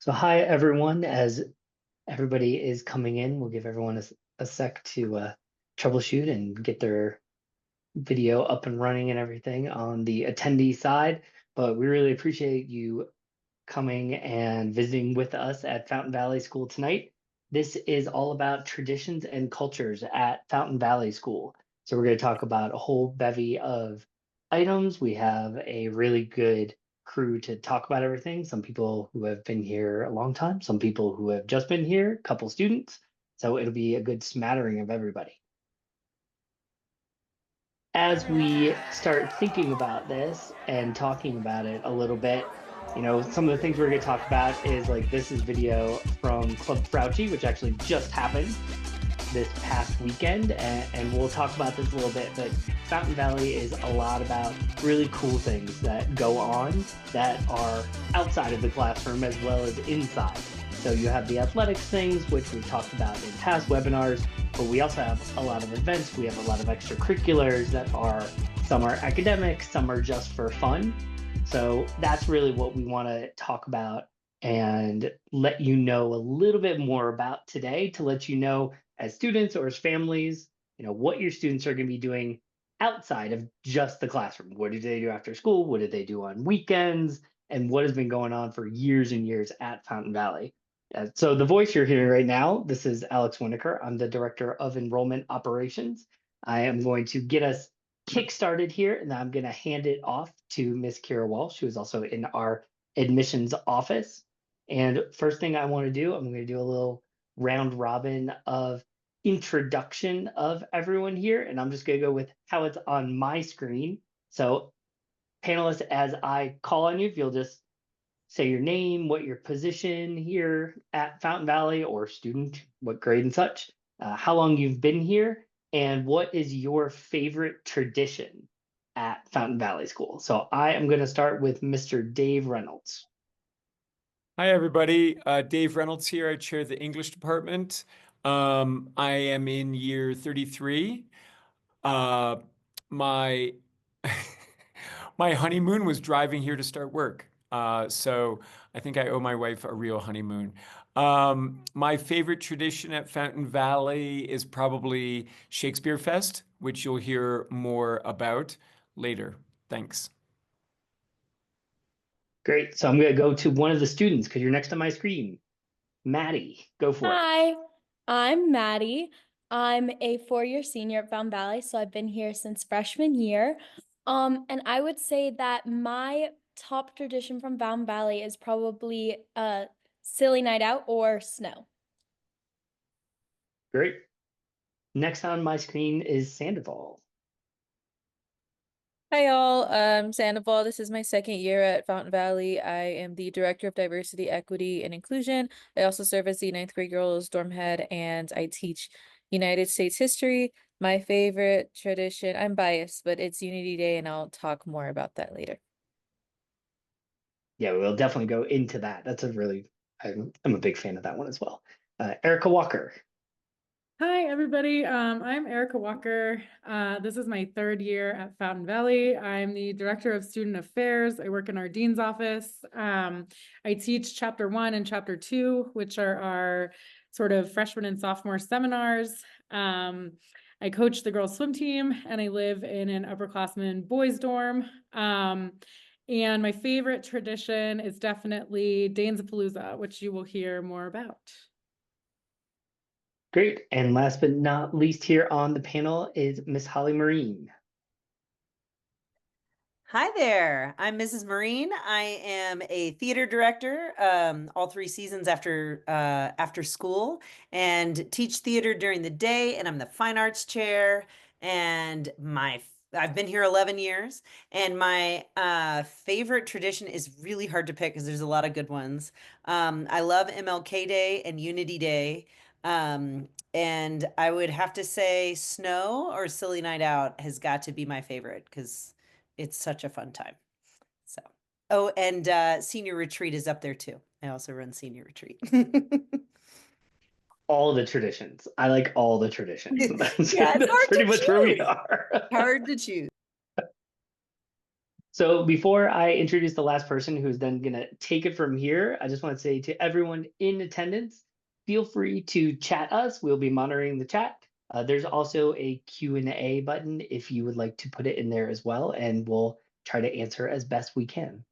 So hi everyone, as everybody is coming in, we'll give everyone a sec to troubleshoot and get their video up and running and everything on the attendee side. But we really appreciate you coming and visiting with us at Fountain Valley School tonight. This is all about traditions and cultures at Fountain Valley School. So we're going to talk about a whole bevy of items. We have a really good crew to talk about everything. Some people who have been here a long time, some people who have just been here, a couple students. So it'll be a good smattering of everybody. As we start thinking about this and talking about it a little bit, some of the things we're going to talk about is like this is video from Club Frautschi, which actually just happened this past weekend, and we'll talk about this a little bit. But Fountain Valley is a lot about really cool things that go on that are outside of the classroom as well as inside. So you have the athletics things, which we've talked about in past webinars, but we also have a lot of events. We have a lot of extracurriculars that are, some are academic, some are just for fun. So that's really what we want to talk about and let you know a little bit more about today, to let you know as students or as families, what your students are going to be doing outside of just the classroom. What do they do after school? What do they do on weekends? And what has been going on for years and years at Fountain Valley. So the voice you're hearing right now, this is Alex Winokur. I'm the Director of Enrollment Operations. I am going to get us kick-started here, and I'm going to hand it off to Miss Kira Walsh, who is also in our admissions office. And first thing I want to do, I'm going to do a little round robin of introduction of everyone here, and I'm just going to go with how it's on my screen. So panelists, as I call on you, if you'll just say your name, what your position here at Fountain Valley, or student, what grade and such, how long you've been here, and what is your favorite tradition at Fountain Valley School. So I am going to start with Mr. Dave Reynolds. Hi, everybody. Dave Reynolds here. I chair the English department. I am in year 33. My my honeymoon was driving here to start work. So I think I owe my wife a real honeymoon. My favorite tradition at Fountain Valley is probably ShakespeareFest, which you'll hear more about later. Thanks. Great. So I'm going to go to one of the students because you're next on my screen. Maddie, go for it. Hi, I'm Maddie. I'm a four-year senior at Fountain Valley, so I've been here since freshman year. And I would say that my top tradition from Fountain Valley is probably a silly night out or snow. Great. Next on my screen is Sandoval. Hi y'all, Sandoval. This is my second year at Fountain Valley. I am the Director of Diversity, Equity, and Inclusion. I also serve as the ninth grade girls dorm head, and I teach United States history. My favorite tradition, I'm biased, but it's Unity Day, and I'll talk more about that later. Yeah, we'll definitely go into that. That's I'm a big fan of that one as well. Erica Walker. Hi, everybody. I'm Erica Walker. This is my third year at Fountain Valley. I'm the Director of Student Affairs. I work in our Dean's office. I teach Chapter 1 and Chapter 2, which are our sort of freshman and sophomore seminars. I coach the girls' swim team, and I live in an upperclassmen boys' dorm. And my favorite tradition is definitely Danzapalooza, which you will hear more about. Great. And last but not least here on the panel is Miss Holly Marine. Hi there. I'm Mrs. Marine. I am a theater director all 3 seasons after school, and teach theater during the day, and I'm the fine arts chair, and I've been here 11 years, and my favorite tradition is really hard to pick because there's a lot of good ones. I love MLK Day and Unity Day. And I would have to say snow or silly night out has got to be my favorite because it's such a fun time. So, oh, and senior retreat is up there too. I also run senior retreat. All the traditions. I like all the traditions. Yeah, That's pretty much where we are. Hard to choose. So before I introduce the last person who's then going to take it from here, I just want to say to everyone in attendance, feel free to chat us. We'll be monitoring the chat. There's also a Q&A button if you would like to put it in there as well, and we'll try to answer as best we can.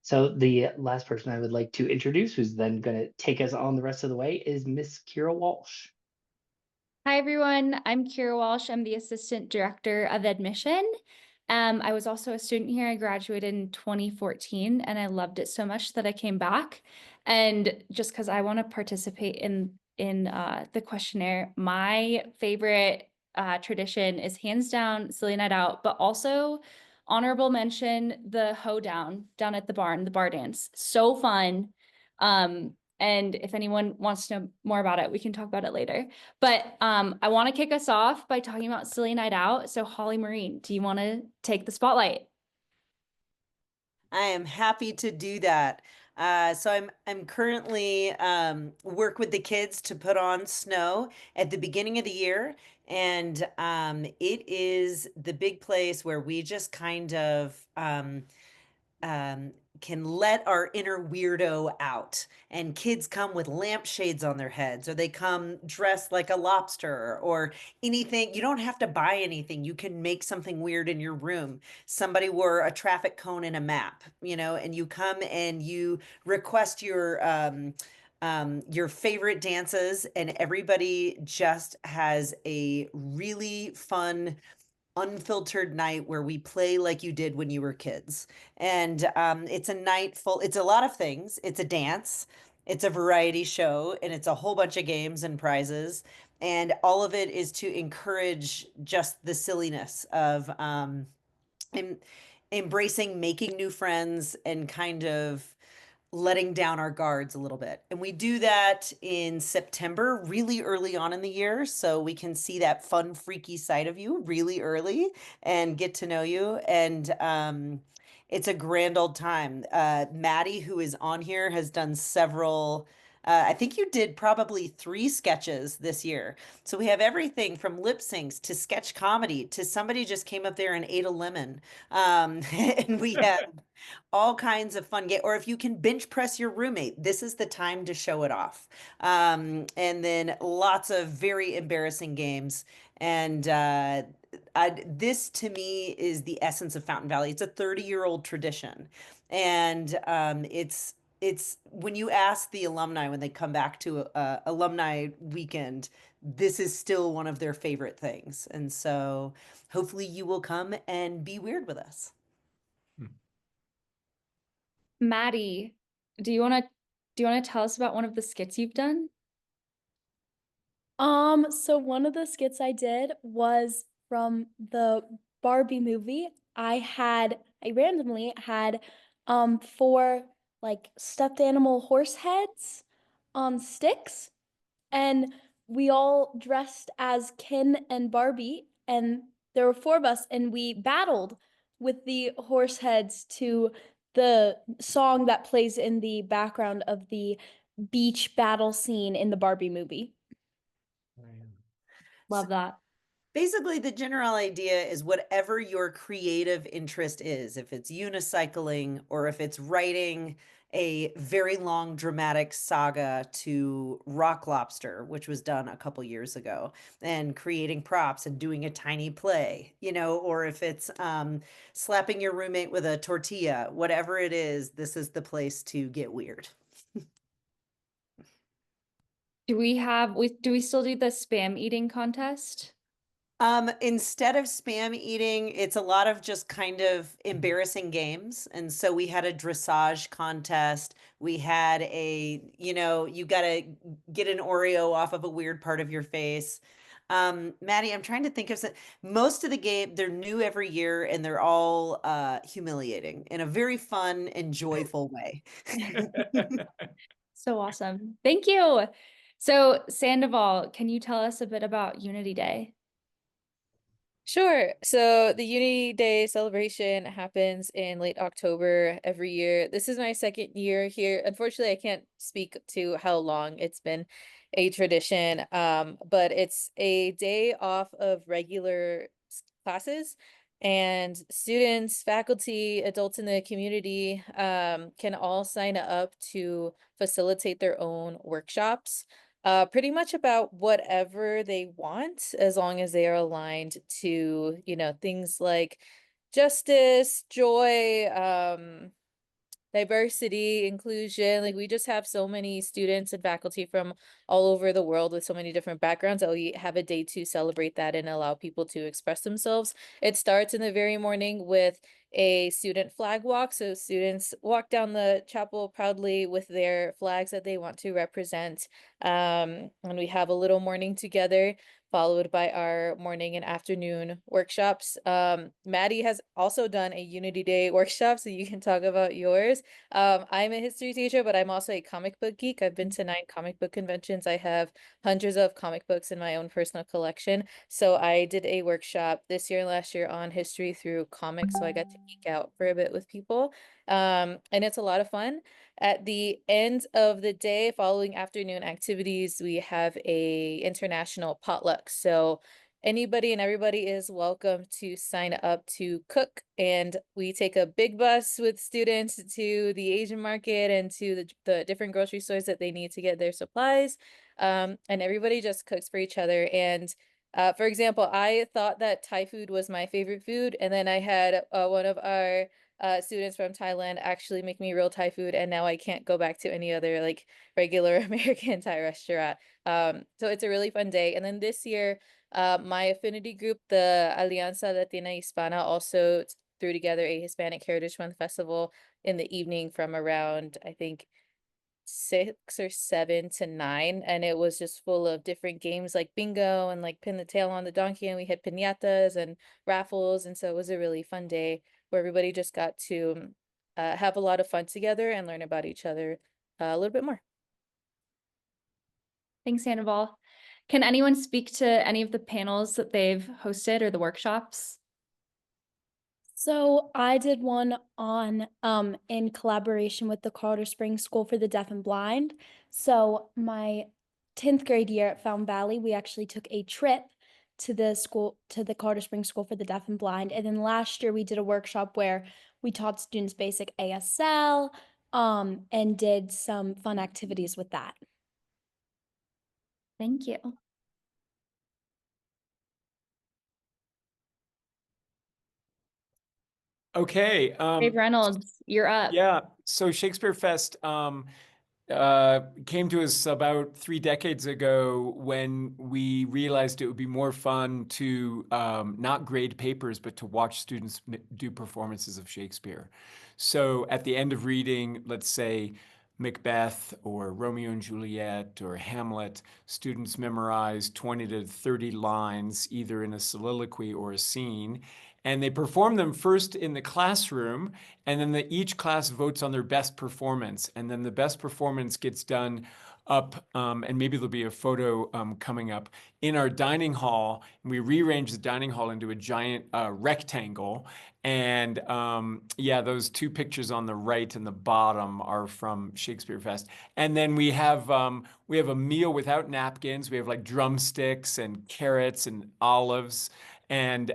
So the last person I would like to introduce, who's then going to take us on the rest of the way, is Miss Kira Walsh. Hi, everyone. I'm Kira Walsh. I'm the Assistant Director of Admission. I was also a student here. I graduated in 2014, and I loved it so much that I came back. And just because I want to participate in the questionnaire, my favorite tradition is hands down Silly Night Out, but also honorable mention the hoedown down at the barn, the bar dance. So fun. And if anyone wants to know more about it, we can talk about it later. But I want to kick us off by talking about Silly Night Out. So Holly Marine, do you want to take the spotlight? I am happy to do that. So I'm currently work with the kids to put on snow at the beginning of the year, and it is the big place where we just kind of can let our inner weirdo out. And kids come with lampshades on their heads, or they come dressed like a lobster, or anything. You don't have to buy anything. You can make something weird in your room. Somebody wore a traffic cone and a map, and you come and you request your favorite dances, and everybody just has a really fun unfiltered night where we play like you did when you were kids. And it's a night full, it's a lot of things. It's a dance, it's a variety show, and it's a whole bunch of games and prizes. And all of it is to encourage just the silliness of em- embracing making new friends and kind of letting down our guards a little bit. And we do that in September, really early on in the year, so we can see that fun, freaky side of you really early and get to know you. And it's a grand old time. Maddie, who is on here, has done several. I think you did probably 3 sketches this year. So we have everything from lip syncs to sketch comedy to somebody just came up there and ate a lemon. And we have all kinds of fun game, or if you can bench press your roommate, this is the time to show it off. And then lots of very embarrassing games. And this to me is the essence of Fountain Valley. It's a 30-year-old tradition. And it's when you ask the alumni when they come back to alumni weekend, this is still one of their favorite things. And so hopefully you will come and be weird with us. Maddie, do you want to tell us about one of the skits you've done? So one of the skits I did was from the Barbie movie. I randomly had 4 like stuffed animal horse heads on sticks, and we all dressed as Ken and Barbie, and there were 4 of us, and we battled with the horse heads to the song that plays in the background of the beach battle scene in the Barbie movie. Love that. Basically, the general idea is whatever your creative interest is, if it's unicycling or if it's writing a very long dramatic saga to Rock Lobster, which was done a couple years ago, and creating props and doing a tiny play, or if it's slapping your roommate with a tortilla, whatever it is, this is the place to get weird. Do we still do the spam eating contest? Instead of spam eating, it's a lot of just kind of embarrassing games. And so we had a dressage contest. We had you got to get an Oreo off of a weird part of your face. Maddie, I'm trying to think of most of the game, they're new every year and they're all humiliating in a very fun and joyful way. So awesome. Thank you. So Sandoval, can you tell us a bit about Unity Day? Sure. So the Unity Day celebration happens in late October every year. This is my second year here. Unfortunately, I can't speak to how long it's been a tradition, but it's a day off of regular classes And students, faculty, adults in the community can all sign up to facilitate their own workshops, pretty much about whatever they want, as long as they are aligned to, things like justice, joy, diversity, inclusion. Like, we just have so many students and faculty from all over the world with so many different backgrounds that we have a day to celebrate that and allow people to express themselves. It starts in the very morning with a student flag walk. So students walk down the chapel proudly with their flags that they want to represent. And we have a little morning together, followed by our morning and afternoon workshops. Maddie has also done a Unity Day workshop, so you can talk about yours. I'm a history teacher, but I'm also a comic book geek. I've been to 9 comic book conventions. I have hundreds of comic books in my own personal collection. So I did a workshop this year and last year on history through comics. So I got to geek out for a bit with people. And it's a lot of fun. At the end of the day, following afternoon activities, we have a international potluck. So anybody and everybody is welcome to sign up to cook, and we take a big bus with students to the Asian market and to the different grocery stores that they need to get their supplies. And everybody just cooks for each other. And for example, I thought that Thai food was my favorite food, and then I had one of our students from Thailand actually make me real Thai food, and now I can't go back to any other like regular American Thai restaurant. So it's a really fun day. And then this year, my affinity group, the Alianza Latina Hispana, also threw together a Hispanic Heritage Month festival in the evening from around, I think, 6 or 7 to 9, and it was just full of different games like bingo and like pin the tail on the donkey, and we had piñatas and raffles, and so it was a really fun day where everybody just got to have a lot of fun together and learn about each other a little bit more. Thanks, Sandoval. Can anyone speak to any of the panels that they've hosted or the workshops? So I did one on in collaboration with the Colorado Springs School for the Deaf and Blind. So my 10th grade year at Fountain Valley, we actually took a trip to the Colorado Springs School for the Deaf and Blind. And then last year we did a workshop where we taught students basic ASL and did some fun activities with that. Thank you. Okay. Dave Reynolds, you're up. Yeah. So ShakespeareFest came to us about 3 decades ago when we realized it would be more fun to not grade papers, but to watch students do performances of Shakespeare. So at the end of reading, let's say Macbeth or Romeo and Juliet or Hamlet, students memorize 20 to 30 lines, either in a soliloquy or a scene. And they perform them first in the classroom, and then each class votes on their best performance. And then the best performance gets done up, and maybe there'll be a photo coming up, in our dining hall. And we rearrange the dining hall into a giant rectangle. And yeah, those 2 pictures on the right and the bottom are from ShakespeareFest. And then we have a meal without napkins. We have like drumsticks and carrots and olives. And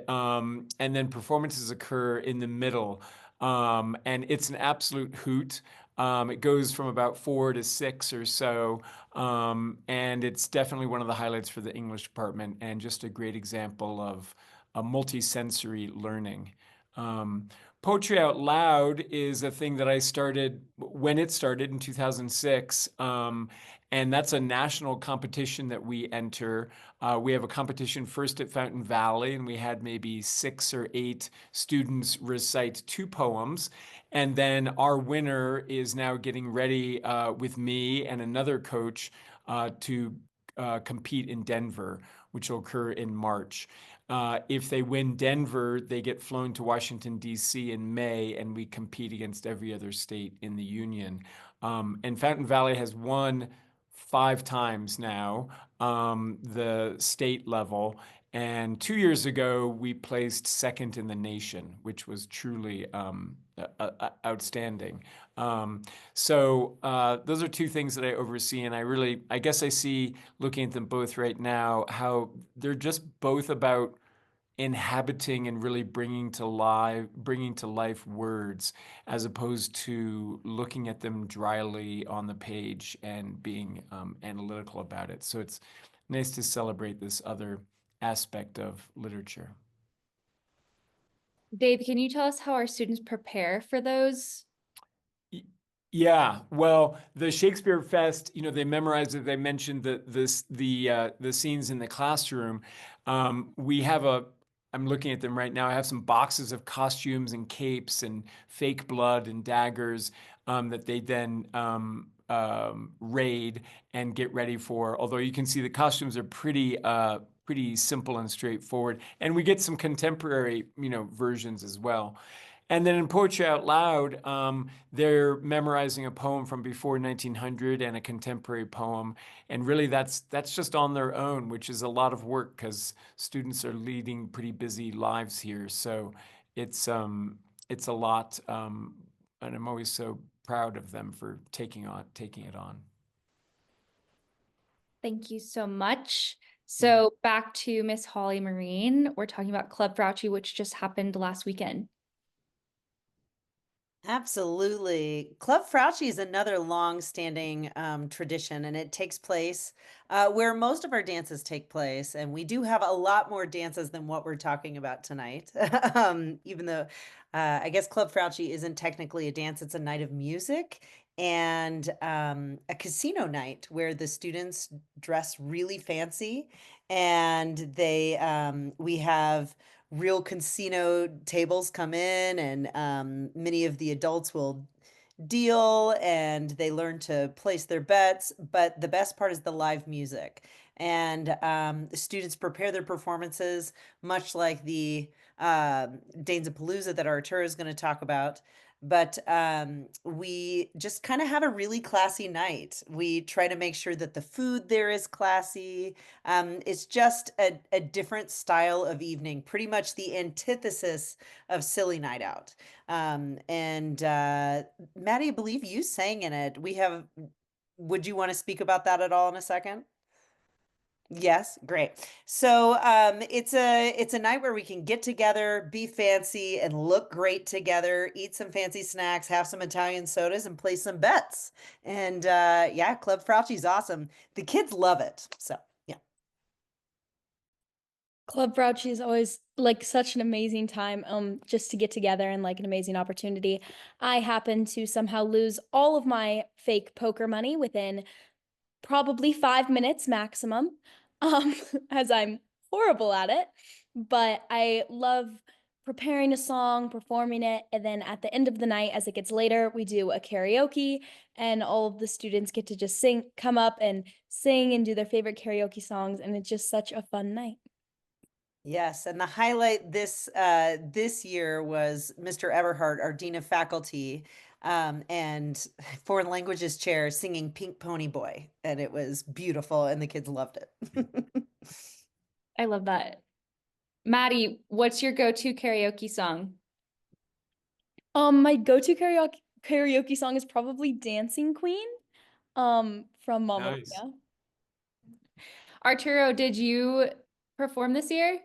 then performances occur in the middle, and it's an absolute hoot. It goes from about 4 to 6 or so, and it's definitely one of the highlights for the English department, and just a great example of a multi-sensory learning. Poetry Out Loud is a thing that I started when it started in 2006, and that's a national competition that we enter. We have a competition first at Fountain Valley, and we had maybe 6 or 8 students recite 2 poems. And then our winner is now getting ready with me and another coach to compete in Denver, which will occur in March. If they win Denver, they get flown to Washington, D.C. in May, and we compete against every other state in the union. And Fountain Valley has won 5 times now, the state level. And 2 years ago, we placed second in the nation, which was truly outstanding. So those are 2 things that I oversee, and I guess I see, looking at them both right now, how they're just both about inhabiting and really bringing to life words, as opposed to looking at them dryly on the page and being analytical about it. So it's nice to celebrate this other aspect of literature. Dave, can you tell us how our students prepare for those? Yeah, well, the ShakespeareFest, they memorize it. They mentioned the scenes in the classroom. We have I'm looking at them right now. I have some boxes of costumes and capes and fake blood and daggers that they then raid and get ready for. Although you can see the costumes are pretty simple and straightforward, and we get some contemporary, versions as well. And then in Poetry Out Loud, they're memorizing a poem from before 1900 and a contemporary poem. And really that's just on their own, which is a lot of work because students are leading pretty busy lives here. So it's a lot, and I'm always so proud of them for taking it on. Thank you so much. So back to Miss Holly Marine. We're talking about Club Frautschi, which just happened last weekend. Absolutely. Club Frautschi is another long-standing tradition, and it takes place where most of our dances take place. And we do have a lot more dances than what we're talking about tonight, even though I guess Club Frautschi isn't technically a dance, it's a night of music and a casino night where the students dress really fancy, and we have real casino tables come in, and many of the adults will deal and they learn to place their bets. But the best part is the live music. And the students prepare their performances, much like the Danza-Palooza that Arturo is going to talk about. But we just kind of have a really classy night. We try to make sure that the food there is classy. It's just a different style of evening, pretty much the antithesis of Silly Night Out. And Maddie, I believe you sang in it. Would you want to speak about that at all in a second? Yes, great. So it's a night where we can get together, be fancy, and look great together, eat some fancy snacks, have some Italian sodas, and play some bets. And yeah, Club Frautschi's awesome. The kids love it. So yeah. Club Frautschi is always like such an amazing time, just to get together and like an amazing opportunity. I happen to somehow lose all of my fake poker money within probably 5 minutes maximum, as I'm horrible at it. But I love preparing a song, performing it, and then at the end of the night, as it gets later, we do a karaoke, and all of the students get to just come up and sing and do their favorite karaoke songs, and it's just such a fun night. Yes, and the highlight this year was Mr. Eberhardt, our Dean of Faculty, and Foreign Languages Chair singing Pink Pony Boy, and it was beautiful, and the kids loved it. I love that. Maddie, what's your go-to karaoke song? My go-to karaoke song is probably Dancing Queen, from Mamma Nice. Mia. Arturo, did you perform this year?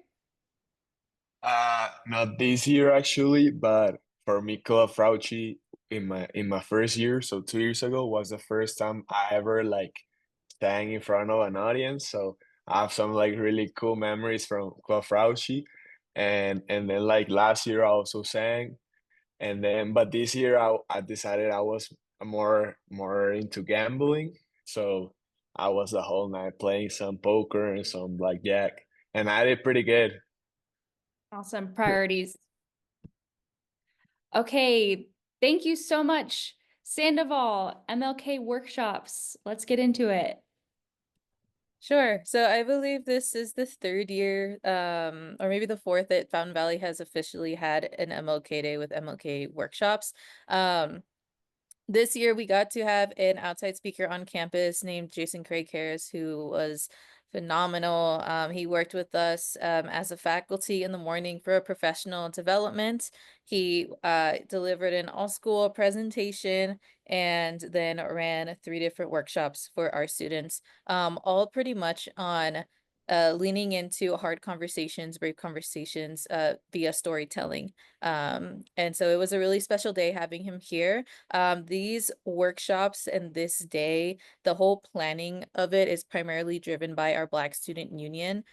Not this year actually, but for me, Club Frautschi in my first year, so 2 years ago, was the first time I ever like sang in front of an audience. So I have some like really cool memories from Club Frautschi, and then like last year I also sang, and then but this year I decided I was more into gambling, so I was the whole night playing some poker and some blackjack, and I did pretty good. Awesome. Priorities. Okay, thank you so much. Sandoval, MLK workshops. Let's get into it. Sure. So I believe this is the third year, or maybe the fourth, that Fountain Valley has officially had an MLK Day with MLK workshops. This year we got to have an outside speaker on campus named Jason Craig Harris, who was phenomenal. He worked with us as a faculty in the morning for a professional development. He delivered an all-school presentation and then ran 3 different workshops for our students, all pretty much on leaning into hard conversations, brave conversations via storytelling. And so it was a really special day having him here. These workshops and this day, the whole planning of it is primarily driven by our Black Student Union,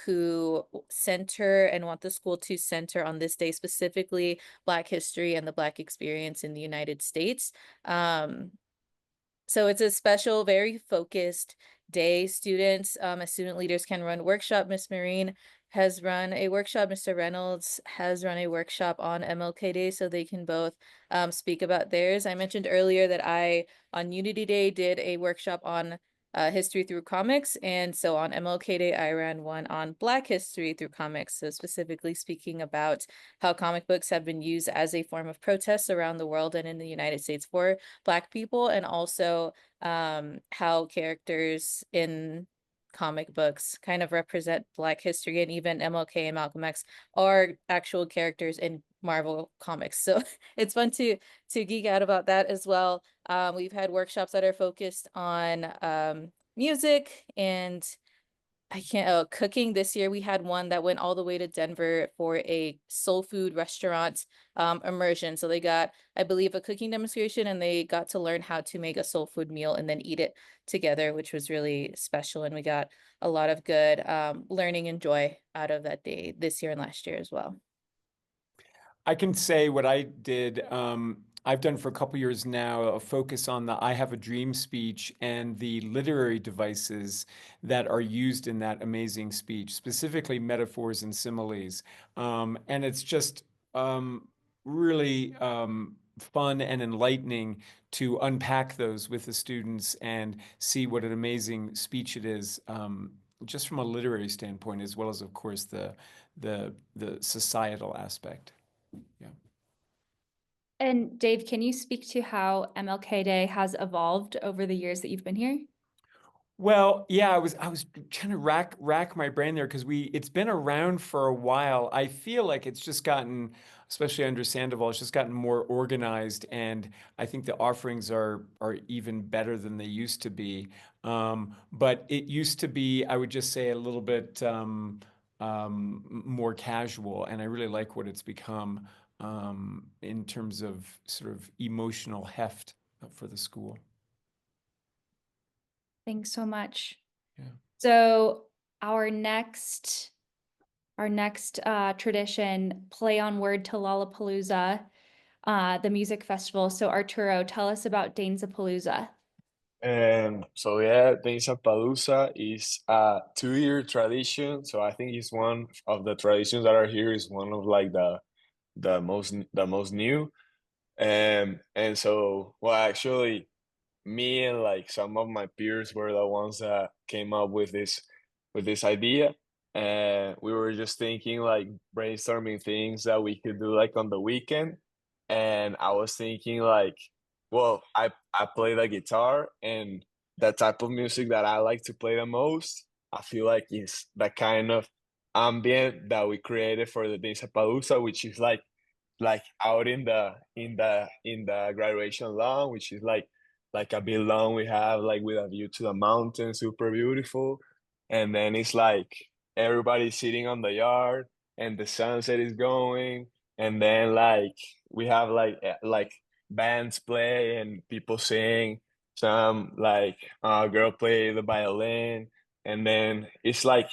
who center and want the school to center on this day specifically Black history and the Black experience in the United States. So it's a special, very focused day. Students, as student leaders can run workshop. Miss Marine has run a workshop. Mr. Reynolds has run a workshop on MLK Day, so they can both speak about theirs. I mentioned earlier that I, on Unity Day, did a workshop on history through comics. And so on MLK Day, I ran one on Black history through comics. So specifically speaking about how comic books have been used as a form of protest around the world and in the United States for Black people, and also how characters in comic books kind of represent Black history, and even MLK and Malcolm X are actual characters in Marvel comics. So it's fun to geek out about that as well. We've had workshops that are focused on music and cooking. This year we had one that went all the way to Denver for a soul food restaurant immersion. So they got, I believe, a cooking demonstration, and they got to learn how to make a soul food meal and then eat it together, which was really special. And we got a lot of good learning and joy out of that day this year and last year as well. I can say what I did. I've done for a couple years now a focus on the I Have a Dream speech and the literary devices that are used in that amazing speech, specifically metaphors and similes. And it's just really fun and enlightening to unpack those with the students and see what an amazing speech it is, just from a literary standpoint, as well as, of course, the societal aspect. Yeah. And Dave, can you speak to how MLK Day has evolved over the years that you've been here? Well, yeah, I was trying to rack my brain there because it's been around for a while. I feel like it's just gotten, especially under Sandoval, it's just gotten more organized, and I think the offerings are even better than they used to be. But it used to be, I would just say, a little bit more casual, and I really like what it's become in terms of sort of emotional heft for the school. Thanks so much. Yeah. So our next tradition, play on word to Lollapalooza, the music festival. So Arturo, tell us about Danzapalooza. So yeah, Danzapalooza is a 2-year tradition. So I think it's one of the traditions that are here is one of like the most new. And so well actually me and like some of my peers were the ones that came up with this idea. And we were just thinking like brainstorming things that we could do like on the weekend. And I was thinking like, well, I play the guitar, and the type of music that I like to play the most, I feel like is the kind of ambient that we created for the Danzapalooza, which is like out in the graduation lawn, which is like a big lawn we have like with a view to the mountain, super beautiful. And then it's like everybody's sitting on the yard and the sunset is going, and then like we have like bands play and people sing, some like girl play the violin, and then it's like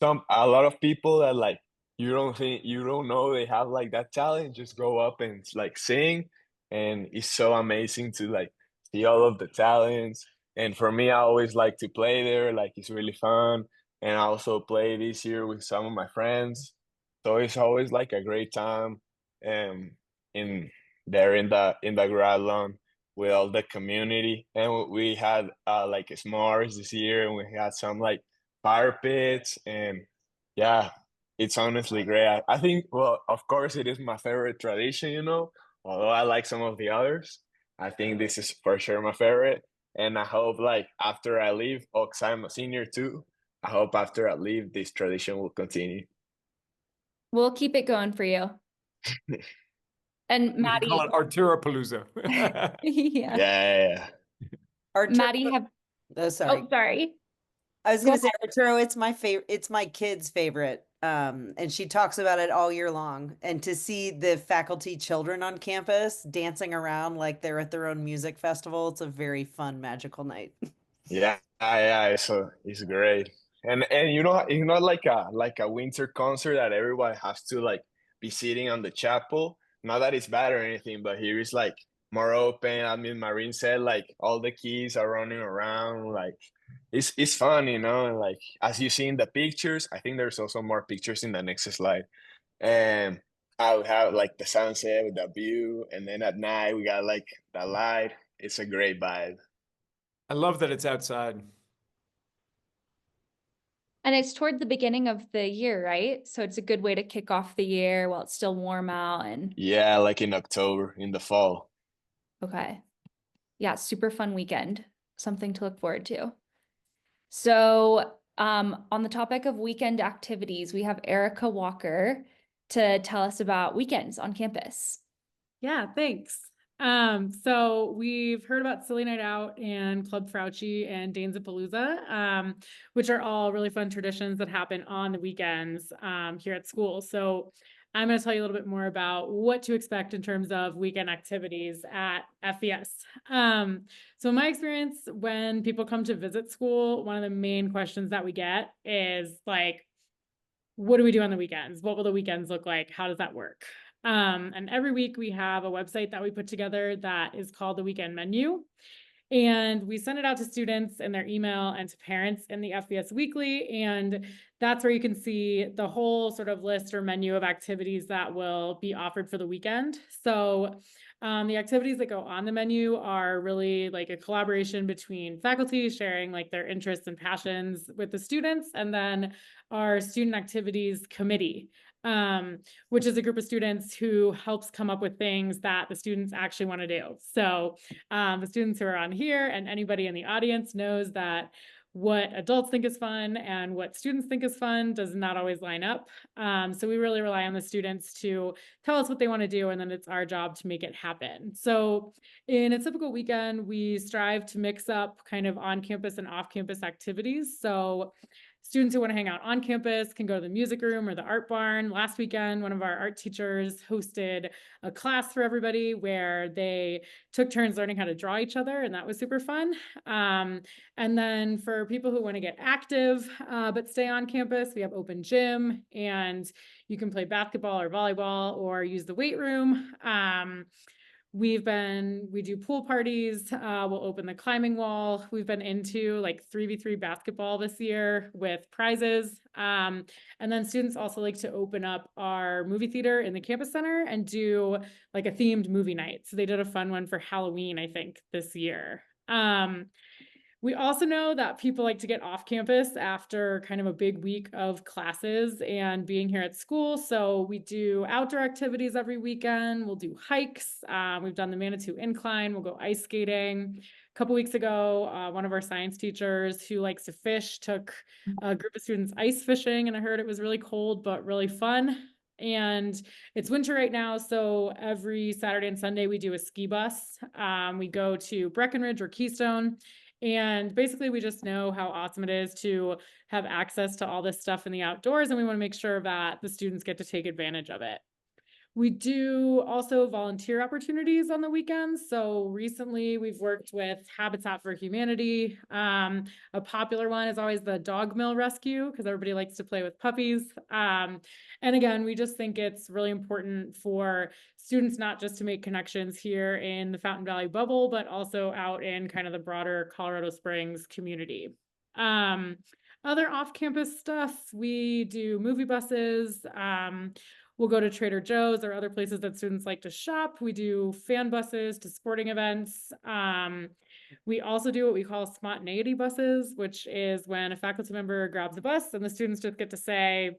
a lot of people that like you don't know they have like that talent just go up and like sing, and it's so amazing to like see all of the talents. And for me, I always like to play there, like it's really fun. And I also play this year with some of my friends, so it's always like a great time in there in the grad lawn with all the community. And we had like s'mores this year, and we had some like fire pits, and yeah, it's honestly great. I think, well, of course, it is my favorite tradition, although I like some of the others. I think this is for sure my favorite. And I hope, like, after I leave, because I'm a senior too, I hope after I leave, this tradition will continue. We'll keep it going for you. And We Maddie. can call it Arturopalooza. Yeah. Yeah. Arturo, Maddie, sorry. oh, sorry. I was gonna say, Arturo, it's my favorite, it's my kid's favorite. And she talks about it all year long. And to see the faculty children on campus dancing around like they're at their own music festival, it's a very fun, magical night. Yeah, yeah, it's great. And you know like a winter concert that everyone has to like be sitting on the chapel. Not that it's bad or anything, but here is like more open. I mean, Marine said like all the kids are running around, like it's fun, you know, and like as you see in the pictures, I think there's also more pictures in the next slide. And I would have like the sunset with the view, and then at night we got like the light. It's a great vibe. I love that it's outside. And it's toward the beginning of the year, right? So it's a good way to kick off the year while it's still warm out and Yeah, like in October, in the fall. okay. Yeah, super fun weekend. Something to look forward to. So, on the topic of weekend activities, we have Erica Walker to tell us about weekends on campus. Yeah, thanks. So we've heard about Silly Night Out and Club Frautschi and Danzapalooza, which are all really fun traditions that happen on the weekends here at school. So I'm going to tell you a little bit more about what to expect in terms of weekend activities at FES. So in my experience, when people come to visit school, one of the main questions that we get is like, what do we do on the weekends? What will the weekends look like? How does that work? And every week we have a website that we put together that is called the Weekend Menu. And we send it out to students in their email and to parents in the FBS Weekly. And that's where you can see the whole sort of list or menu of activities that will be offered for the weekend. So the activities that go on the menu are really like a collaboration between faculty sharing like their interests and passions with the students, and then our student activities committee, which is a group of students who helps come up with things that the students actually want to do. So the students who are on here and anybody in the audience knows that what adults think is fun and what students think is fun does not always line up. So we really rely on the students to tell us what they want to do, and then it's our job to make it happen. So in a typical weekend, we strive to mix up kind of on-campus and off-campus activities. So students who want to hang out on campus can go to the music room or the art barn. Last weekend, one of our art teachers hosted a class for everybody where they took turns learning how to draw each other, and that was super fun. And then for people who want to get active but stay on campus, we have open gym, and you can play basketball or volleyball or use the weight room. We do pool parties. We'll open the climbing wall. We've been into like 3v3 basketball this year with prizes. And then students also like to open up our movie theater in the campus center and do like a themed movie night. So they did a fun one for Halloween, I think, this year. We also know that people like to get off campus after kind of a big week of classes and being here at school. So we do outdoor activities every weekend. We'll do hikes. We've done the Manitou Incline. We'll go ice skating. A couple weeks ago, one of our science teachers who likes to fish took a group of students ice fishing, and I heard it was really cold, but really fun. And it's winter right now, so every Saturday and Sunday we do a ski bus. We go to Breckenridge or Keystone. And basically, we just know how awesome it is to have access to all this stuff in the outdoors, and we want to make sure that the students get to take advantage of it. We do also volunteer opportunities on the weekends. So recently we've worked with Habitat for Humanity. A popular one is always the dog mill rescue because everybody likes to play with puppies. And again, we just think it's really important for students not just to make connections here in the Fountain Valley bubble, but also out in kind of the broader Colorado Springs community. Other off-campus stuff, we do movie buses. We'll go to Trader Joe's or other places that students like to shop. We do fan buses to sporting events. We also do what we call spontaneity buses, which is when a faculty member grabs a bus and the students just get to say,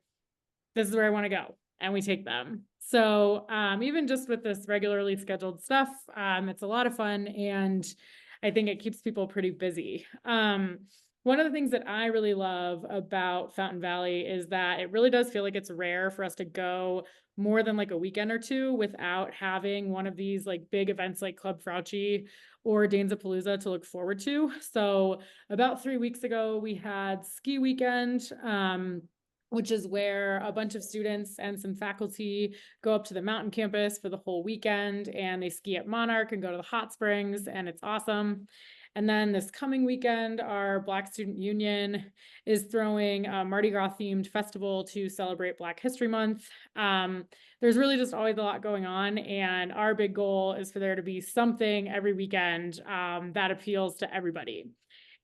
this is where I want to go, and we take them. So even just with this regularly scheduled stuff, it's a lot of fun, and I think it keeps people pretty busy. One of the things that I really love about Fountain Valley is that it really does feel like it's rare for us to go more than like a weekend or two without having one of these like big events like Club Frautschi or Danzapalooza to look forward to. So about 3 weeks ago, we had ski weekend, which is where a bunch of students and some faculty go up to the mountain campus for the whole weekend, and they ski at Monarch and go to the hot springs, and it's awesome. And then this coming weekend, our Black Student Union is throwing a Mardi Gras themed festival to celebrate Black History Month. There's really just always a lot going on, and our big goal is for there to be something every weekend that appeals to everybody.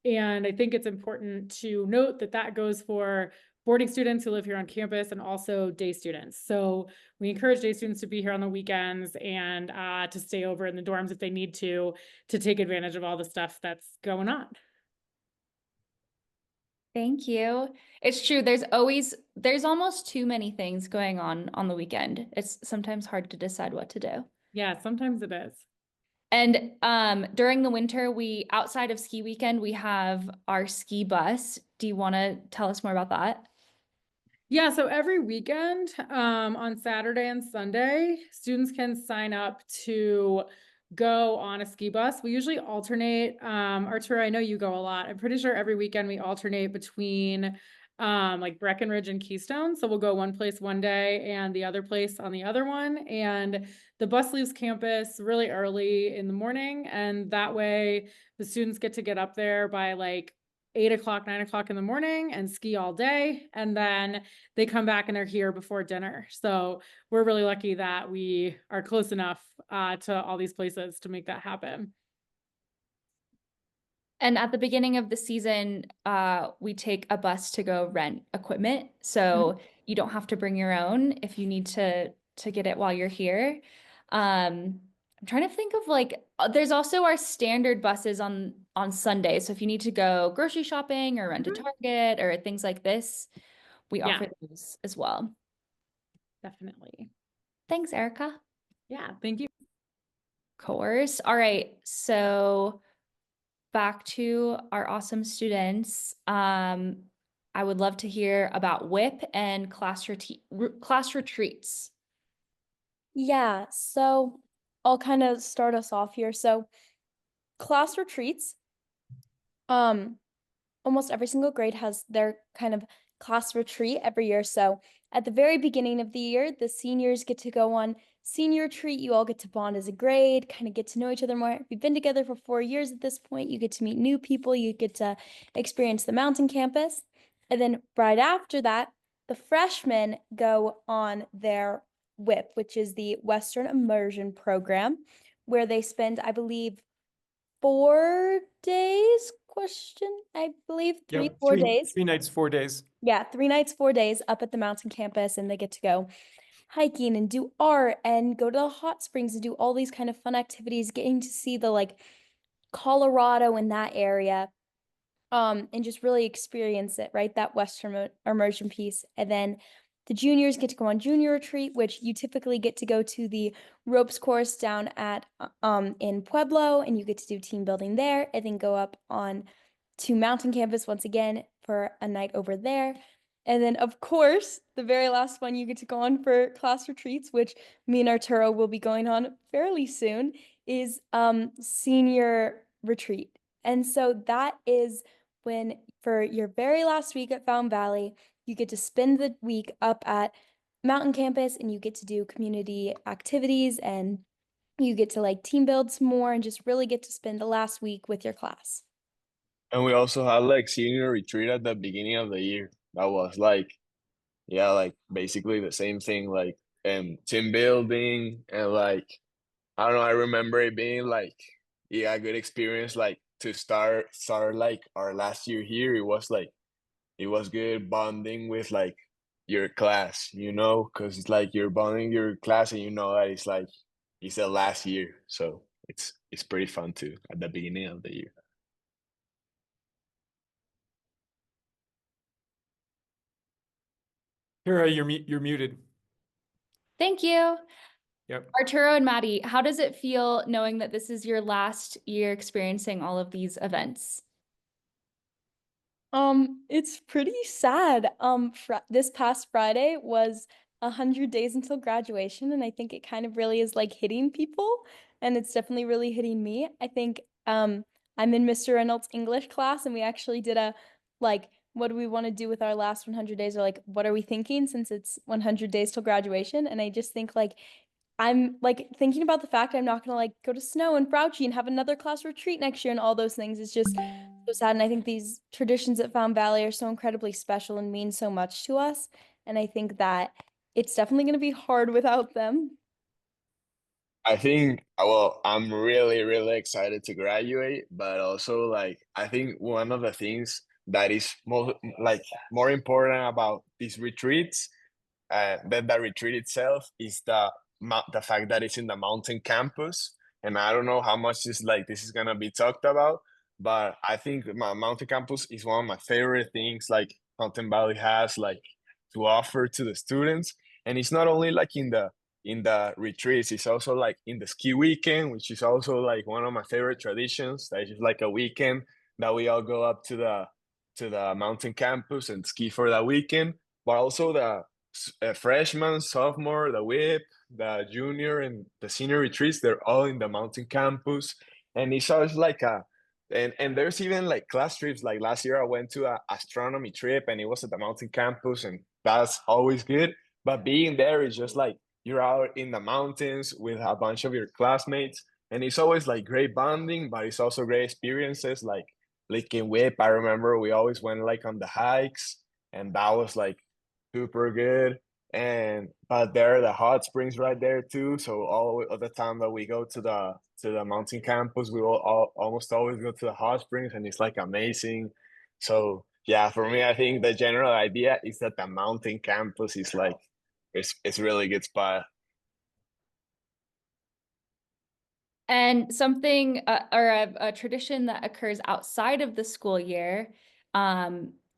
And I think it's important to note that that goes for boarding students who live here on campus and also day students. So we encourage day students to be here on the weekends and to stay over in the dorms if they need to take advantage of all the stuff that's going on. Thank you. It's true. There's almost too many things going on the weekend. It's sometimes hard to decide what to do. Yeah, sometimes it is. And during the winter, outside of ski weekend, we have our ski bus. Do you want to tell us more about that? Yeah, so every weekend, on Saturday and Sunday, students can sign up to go on a ski bus. We usually alternate. Arturo, I know you go a lot. I'm pretty sure every weekend we alternate between like Breckenridge and Keystone. So we'll go one place one day and the other place on the other one. And the bus leaves campus really early in the morning. And that way the students get to get up there by like 8 o'clock, 9 o'clock in the morning and ski all day. And then they come back and they're here before dinner. So we're really lucky that we are close enough to all these places to make that happen. And at the beginning of the season, we take a bus to go rent equipment. So you don't have to bring your own if you need to get it while you're here. I'm trying to think of like, there's also our standard buses on Sunday. So if you need to go grocery shopping or run to Target or things like this, we offer those as well. Definitely. Thanks, Erica. Yeah, thank you. Of course. All right. So back to our awesome students. I would love to hear about WIP and class retreats. Yeah, so I'll kind of start us off here. So class retreats, almost every single grade has their kind of class retreat every year. So at the very beginning of the year, the seniors get to go on senior retreat. You all get to bond as a grade, kind of get to know each other more. We've been together for 4 years at this point. You get to meet new people. You get to experience the mountain campus. And then right after that, the freshmen go on their WIP, which is the Western Immersion Program, where they spend, I believe, 4 days, I believe, three, Yep, 4 days. 3 nights, 4 days. Yeah, 3 nights, 4 days up at the mountain campus, and they get to go hiking and do art and go to the hot springs and do all these kind of fun activities, getting to see the like Colorado in that area, and just really experience it, right? That Western immersion piece. And then the juniors get to go on junior retreat, which you typically get to go to the ropes course down at in Pueblo, and you get to do team building there, and then go up on to mountain campus once again for a night over there. And then, of course, the very last one you get to go on for class retreats, which me and Arturo will be going on fairly soon, is senior retreat. And so that is when, for your very last week at Fountain Valley, you get to spend the week up at mountain campus and you get to do community activities and you get to like team build some more and just really get to spend the last week with your class. And we also had like senior retreat at the beginning of the year. That was like, yeah, like basically the same thing, like team building and like I don't know, I remember it being like, yeah, a good experience like to start like our last year here. It was good bonding with like your class, you know, because it's like you're bonding your class and you know that it's like it's the last year. So it's pretty fun too at the beginning of the year. Kira, you're muted. Thank you. Yep. Arturo and Maddie, how does it feel knowing that this is your last year experiencing all of these events? It's pretty sad. This past Friday was 100 days until graduation, and I think it kind of really is like hitting people, and it's definitely really hitting me. I think I'm in Mr. Reynolds' English class, and we actually did a like, what do we want to do with our last 100 days, or like, what are we thinking since it's 100 days till graduation? And I just think like I'm like thinking about the fact I'm not gonna like go to snow and Frautschi and have another class retreat next year and all those things is just so sad. And I think these traditions at Fountain Valley are so incredibly special and mean so much to us. And I think that it's definitely gonna be hard without them. I think, well, I'm really, really excited to graduate, but also like I think one of the things that is more important about these retreats than the retreat itself is the fact that it's in the mountain campus. And I don't know how much this is gonna be talked about, but I think my mountain campus is one of my favorite things like Mountain Valley has like to offer to the students. And it's not only like in the retreats, it's also like in the ski weekend, which is also like one of my favorite traditions. That is just like a weekend that we all go up to the mountain campus and ski for the weekend. But also the freshman, sophomore, the whip, the junior, and the senior retreats, they're all in the mountain campus. And it's always like and there's even like class trips. Like last year, I went to a astronomy trip and it was at the mountain campus, and that's always good. But being there is just like you're out in the mountains with a bunch of your classmates, and it's always like great bonding, but it's also great experiences like in Whip. I remember we always went like on the hikes, and that was like super good. And but there are the hot springs right there too. So all of the time that we go to the mountain campus, we will almost always go to the hot springs, and it's like amazing. So yeah, for me, I think the general idea is that the mountain campus is like it's really good spot. And something or a tradition that occurs outside of the school year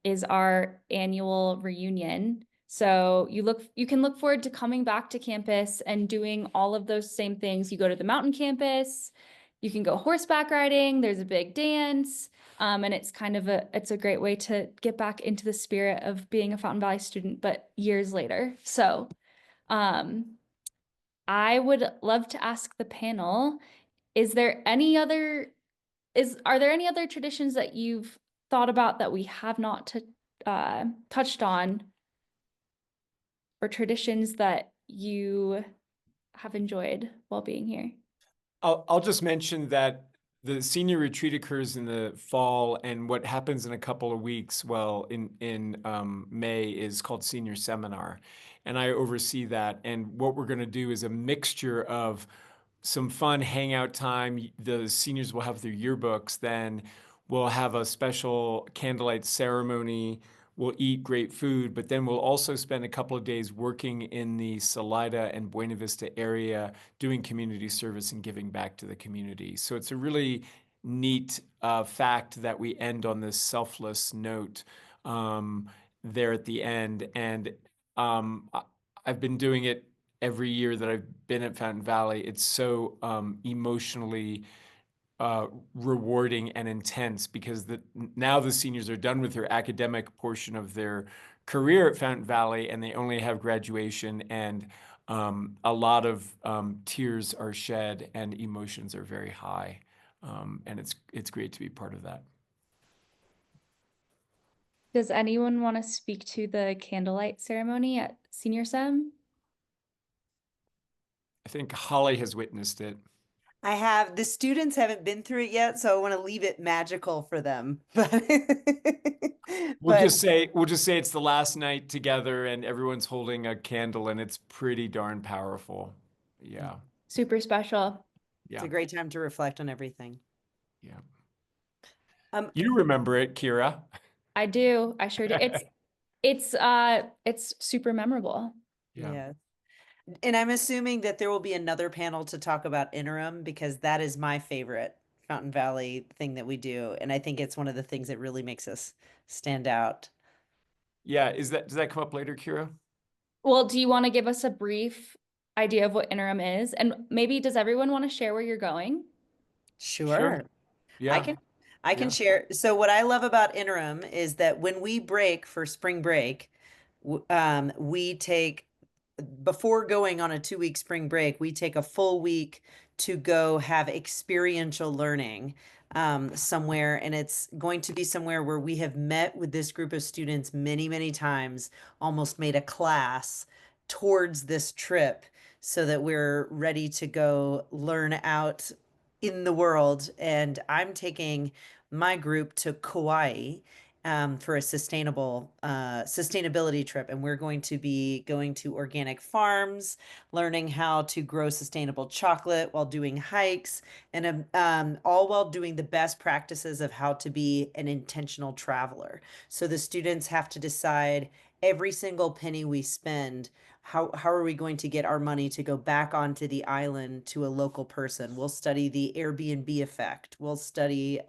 is our annual reunion. So you can look forward to coming back to campus and doing all of those same things. You go to the mountain campus, you can go horseback riding, there's a big dance, and it's kind of it's a great way to get back into the spirit of being a Fountain Valley student, but years later. So I would love to ask the panel, are there any other traditions that you've thought about that we have not touched on, or traditions that you have enjoyed while being here? I'll just mention that the senior retreat occurs in the fall, and what happens in a couple of weeks, well, in May, is called Senior Seminar, and I oversee that. And what we're going to do is a mixture of some fun hangout time. The seniors will have their yearbooks. Then we'll have a special candlelight ceremony. We'll eat great food, but then we'll also spend a couple of days working in the Salida and Buena Vista area, doing community service and giving back to the community. So it's a really neat fact that we end on this selfless note there at the end. And I've been doing it every year that I've been at Fountain Valley. It's so emotionally rewarding and intense because now the seniors are done with their academic portion of their career at Fountain Valley, and they only have graduation, and a lot of tears are shed and emotions are very high, and it's great to be part of that. Does anyone want to speak to the candlelight ceremony at Senior Sem? I think Holly has witnessed it. I have. The students haven't been through it yet, so I want to leave it magical for them. But we'll just say it's the last night together and everyone's holding a candle, and it's pretty darn powerful. Yeah. Super special. It's a great time to reflect on everything. Yeah. You remember it, Kira. I do. I sure do. It's super memorable. Yeah. And I'm assuming that there will be another panel to talk about interim, because that is my favorite Fountain Valley thing that we do. And I think it's one of the things that really makes us stand out. Yeah. Does that come up later, Kira? Well, do you want to give us a brief idea of what interim is? And maybe does everyone want to share where you're going? Sure. Yeah. I can Yeah. share. So what I love about Interim is that when we break for spring break, we take, before going on a 2-week spring break, we take a full week to go have experiential learning somewhere. And it's going to be somewhere where we have met with this group of students many, many times, almost made a class towards this trip so that we're ready to go learn out in the world. And I'm taking my group to Kauai for a sustainability trip, and we're going to be going to organic farms, learning how to grow sustainable chocolate while doing hikes, and all while doing the best practices of how to be an intentional traveler. So the students have to decide every single penny we spend, how are we going to get our money to go back onto the island to a local person? We'll study the Airbnb effect. We'll study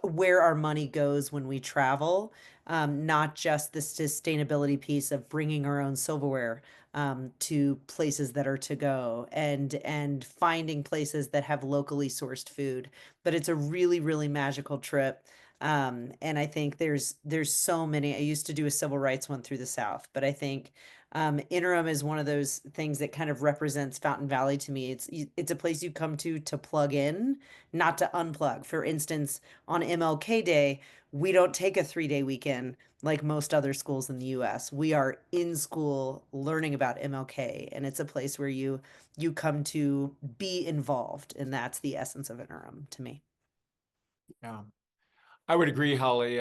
where our money goes when we travel, not just the sustainability piece of bringing our own silverware to places that are to go, and finding places that have locally sourced food. But it's a really, really magical trip. And I think there's so many. I used to do a civil rights one through the South, but I think Interim is one of those things that kind of represents Fountain Valley to me. It's a place you come to plug in, not to unplug. For instance, on MLK Day, we don't take a 3-day weekend like most other schools in the US. We are in school learning about MLK, and it's a place where you come to be involved, and that's the essence of Interim to me. Yeah. I would agree, Holly.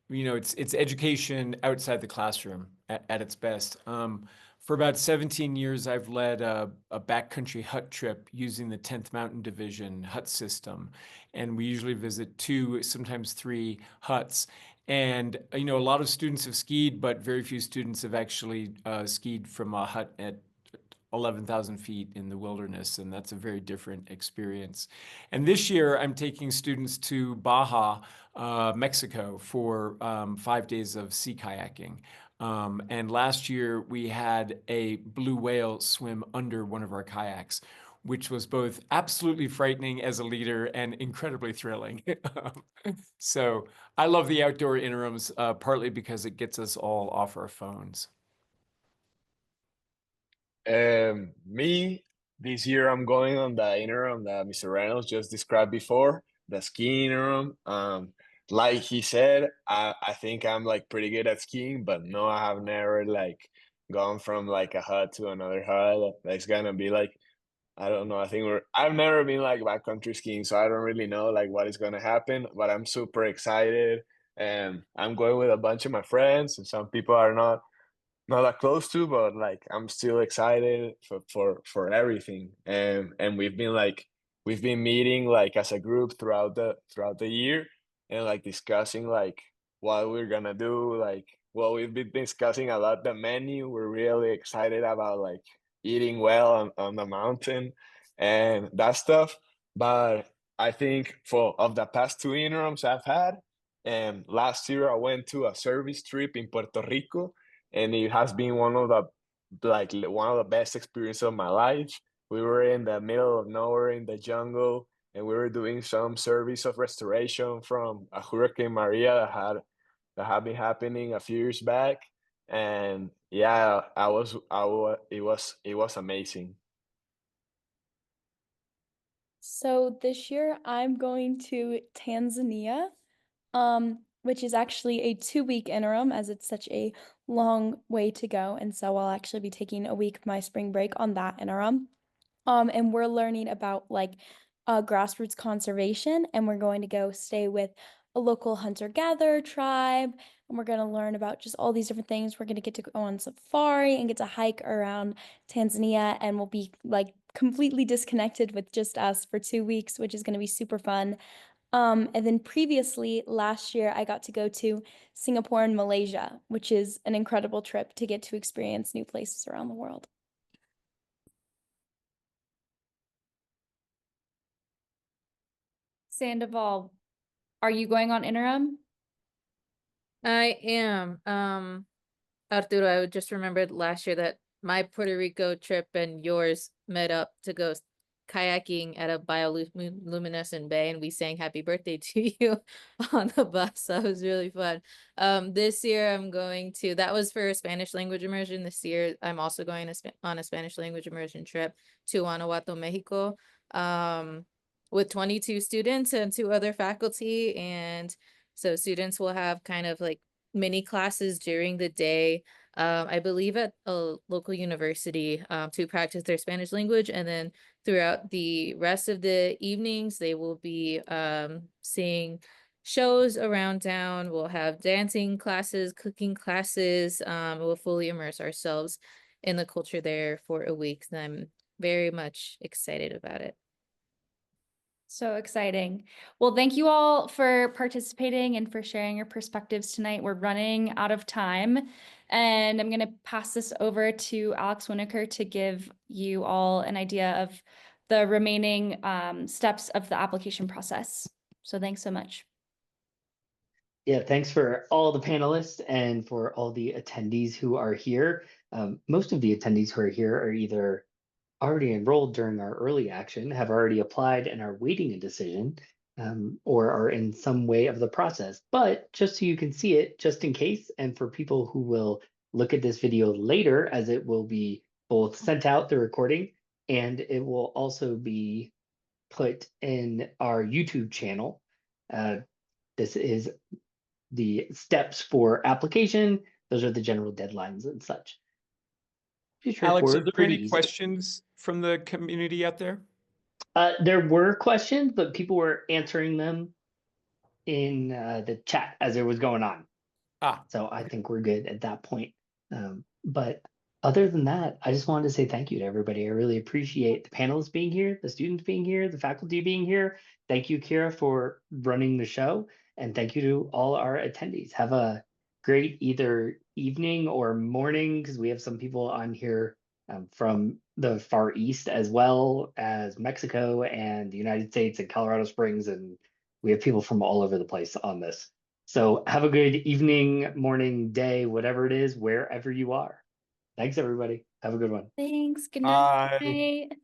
It's education outside the classroom at its best. For about 17 years, I've led a backcountry hut trip using the 10th Mountain Division hut system. And we usually visit 2, sometimes 3 huts. And, a lot of students have skied, but very few students have actually skied from a hut at 11,000 feet in the wilderness, and that's a very different experience. And this year, I'm taking students to Baja, Mexico, for 5 days of sea kayaking. And last year, we had a blue whale swim under one of our kayaks, which was both absolutely frightening as a leader and incredibly thrilling. So I love the outdoor interims, partly because it gets us all off our phones. Me, this year I'm going on the interim that Mr. Reynolds just described before, the skiing interim. Like he said, I think I'm like pretty good at skiing, but no, I have never like gone from like a hut to another hut. That's gonna be like, I don't know. I've never been like backcountry skiing, so I don't really know like what is gonna happen, but I'm super excited. And I'm going with a bunch of my friends, and some people are not that close to, but like I'm still excited for everything. And we've been meeting like as a group throughout the year, and like discussing like what we're gonna do. Like, well, we've been discussing a lot the menu. We're really excited about like eating well on the mountain and that stuff. But I think for of the past 2 interims I've had, and last year I went to a service trip in Puerto Rico, and it has been one of the best experiences of my life. We were in the middle of nowhere in the jungle, and we were doing some service of restoration from a Hurricane Maria that had been happening a few years back. And yeah, it was amazing. So this year I'm going to Tanzania, which is actually a 2-week interim as it's such a long way to go. And so I'll actually be taking a week of my spring break on that interim. And we're learning about like grassroots conservation, and we're going to go stay with a local hunter-gatherer tribe, and we're going to learn about just all these different things. We're going to get to go on safari and get to hike around Tanzania, and we'll be like completely disconnected with just us for 2 weeks, which is going to be super fun. And then previously last year, I got to go to Singapore and Malaysia, which is an incredible trip to get to experience new places around the world. Sandoval, are you going on interim? I am. Arturo, I just remembered last year that my Puerto Rico trip and yours met up to go kayaking at a bioluminescent bay, and we sang happy birthday to you on the bus. That was really fun. This year I'm going to, that was for a Spanish language immersion. This year I'm also going on a Spanish language immersion trip to Guanajuato, Mexico, with 22 students and 2 other faculty. And so students will have kind of like mini classes during the day, I believe at a local university, to practice their Spanish language. And then throughout the rest of the evenings, they will be seeing shows around town. We'll have dancing classes, cooking classes. We'll fully immerse ourselves in the culture there for a week. And I'm very much excited about it. So exciting. Well, thank you all for participating and for sharing your perspectives tonight. We're running out of time, and I'm going to pass this over to Alex Winokur to give you all an idea of the remaining steps of the application process. So thanks so much. Yeah, thanks for all the panelists and for all the attendees who are here. Most of the attendees who are here are either already enrolled during our early action, have already applied and are waiting a decision, or are in some way of the process. But just so you can see it, just in case, and for people who will look at this video later, as it will be both sent out, the recording, and it will also be put in our YouTube channel. This is the steps for application. Those are the general deadlines and such. Alex, are there Pretty any easy. questions from the community out there? There were questions, but people were answering them in the chat as it was going on. So I think we're good at that point. But other than that, I just wanted to say thank you to everybody. I really appreciate the panelists being here, the students being here, the faculty being here. Thank you, Kira, for running the show. And thank you to all our attendees. Have a great either evening or morning, because we have some people on here from the Far East, as well as Mexico and the United States and Colorado Springs. And we have people from all over the place on this. So have a good evening, morning, day, whatever it is, wherever you are. Thanks, everybody. Have a good one. Thanks. Good Bye. night.